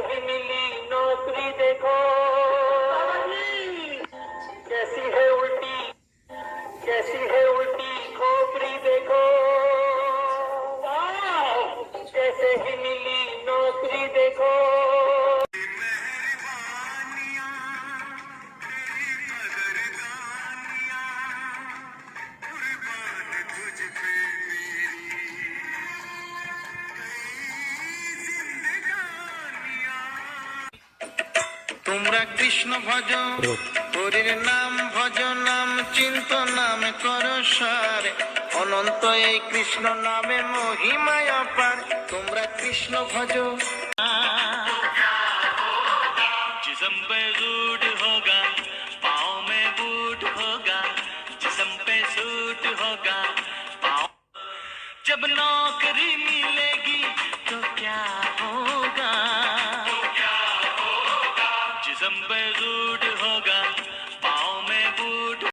ही मिली नौकरी देखो, कैसी है उल्टी, कैसी है उल्टी खोपड़ी देखो, कैसे ही मिली नौकरी देखो। তোমরা কৃষ্ণ ভজ, হরির নাম ভজ, নাম চিন্ত নাম করো সার, অনন্ত এই কৃষ্ণ নামে মহিমায় অপার। তোমরা কৃষ্ণ ভজ। जिस्म पे सूट होगा, पाँव में बूट होगा, जिस्म पे सूट होगा, पाँव। जब नौकरी मिलेगी तो क्या